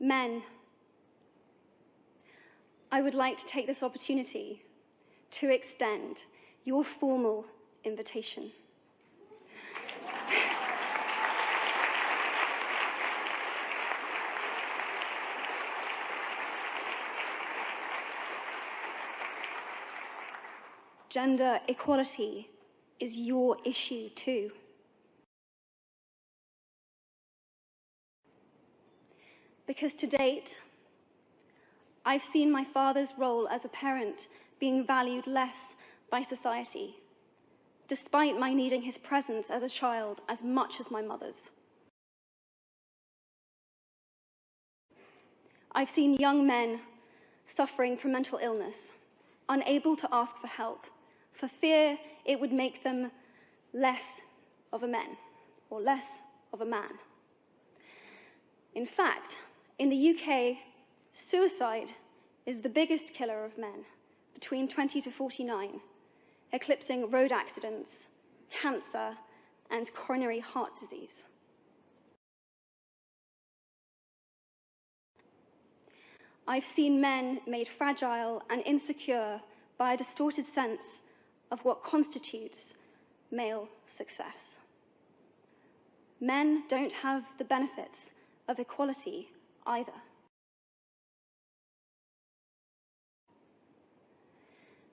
Men, I would like to take this opportunity to extend your formal invitation. Gender equality is your issue too. Because to date, I've seen my father's role as a parent being valued less by society, despite my needing his presence as a child as much as my mother's. I've seen young men suffering from mental illness, unable to ask for help, for fear it would make them less of a man or less of a man. In fact, in the UK, suicide is the biggest killer of men between 20 to 49, eclipsing road accidents, cancer, and coronary heart disease. I've seen men made fragile and insecure by a distorted sense of what constitutes male success. Men don't have the benefits of equality either.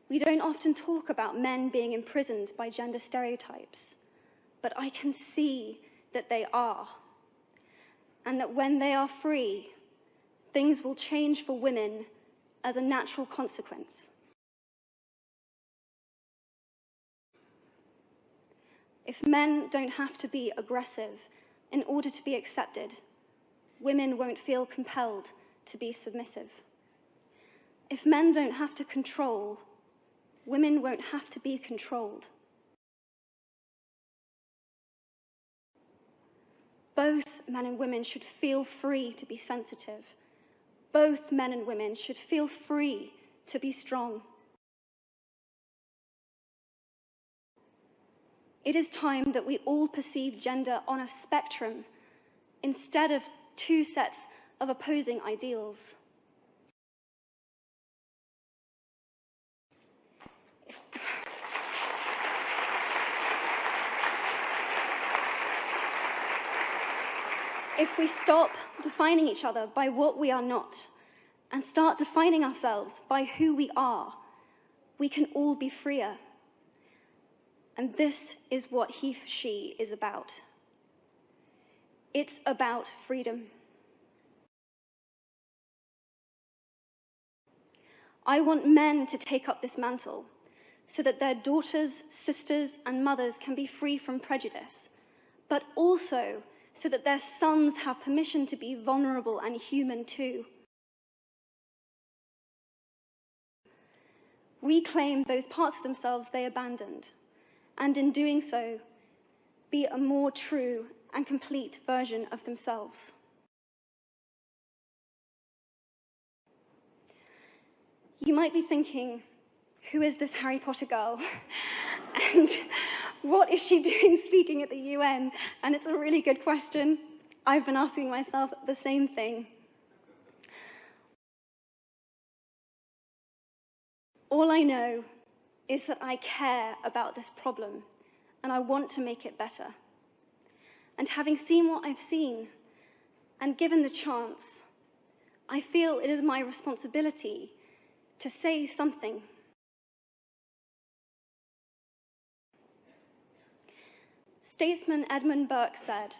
We don't often talk about men being imprisoned by gender stereotypes, but I can see that they are, and that when they are free, things will change for women as a natural consequence. If men don't have to be aggressive in order to be accepted, women won't feel compelled to be submissive. If men don't have to control, women won't have to be controlled. Both men and women should feel free to be sensitive. Both men and women should feel free to be strong. It is time that we all perceive gender on a spectrum instead of two sets of opposing ideals. If we stop defining each other by what we are not and start defining ourselves by who we are, we can all be freer. And this is what He for She is about. It's about freedom. I want men to take up this mantle so that their daughters, sisters, and mothers can be free from prejudice, but also so that their sons have permission to be vulnerable and human too. Reclaim those parts of themselves they abandoned, and in doing so, be a more true and complete version of themselves. You might be thinking, who is this Harry Potter girl? And what is she doing speaking at the UN? And it's a really good question. I've been asking myself the same thing. All I know is that I care about this problem, and I want to make it better. And having seen what I've seen, and given the chance, I feel it is my responsibility to say something. Statesman Edmund Burke said,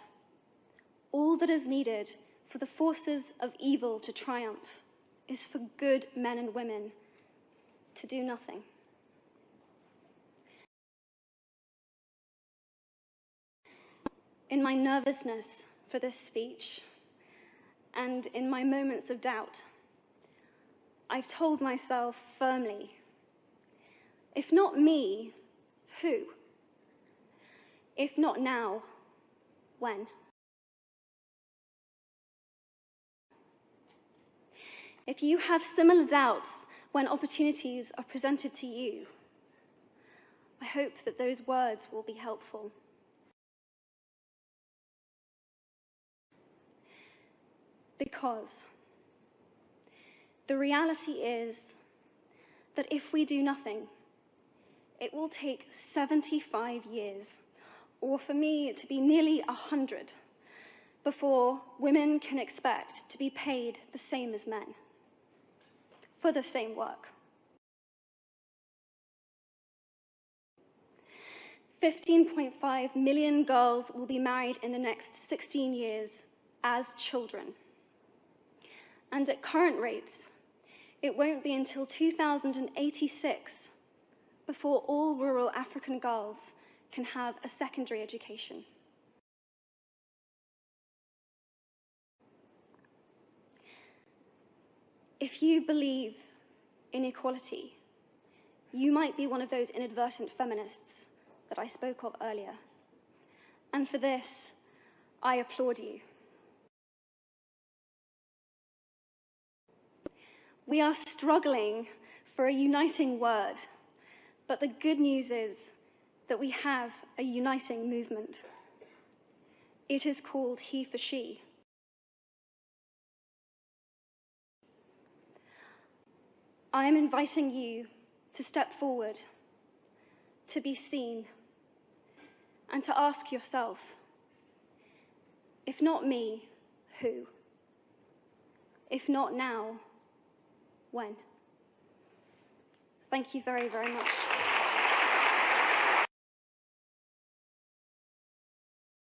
"All that is needed for the forces of evil to triumph is for good men and women to do nothing." In my nervousness for this speech, and in my moments of doubt, I've told myself firmly, if not me, who? If not now, when? If you have similar doubts when opportunities are presented to you, I hope that those words will be helpful. Because the reality is that if we do nothing, it will take 75 years, or for me to be nearly 100, before women can expect to be paid the same as men for the same work. 15.5 million girls will be married in the next 16 years as children. And at current rates, it won't be until 2086 before all rural African girls can have a secondary education. If you believe in equality, you might be one of those inadvertent feminists that I spoke of earlier. And for this, I applaud you. We are struggling for a uniting word, but the good news is that we have a uniting movement. It is called He for She. I am inviting you to step forward, to be seen, and to ask yourself, if not me, who? If not now, when? Thank you very, very much.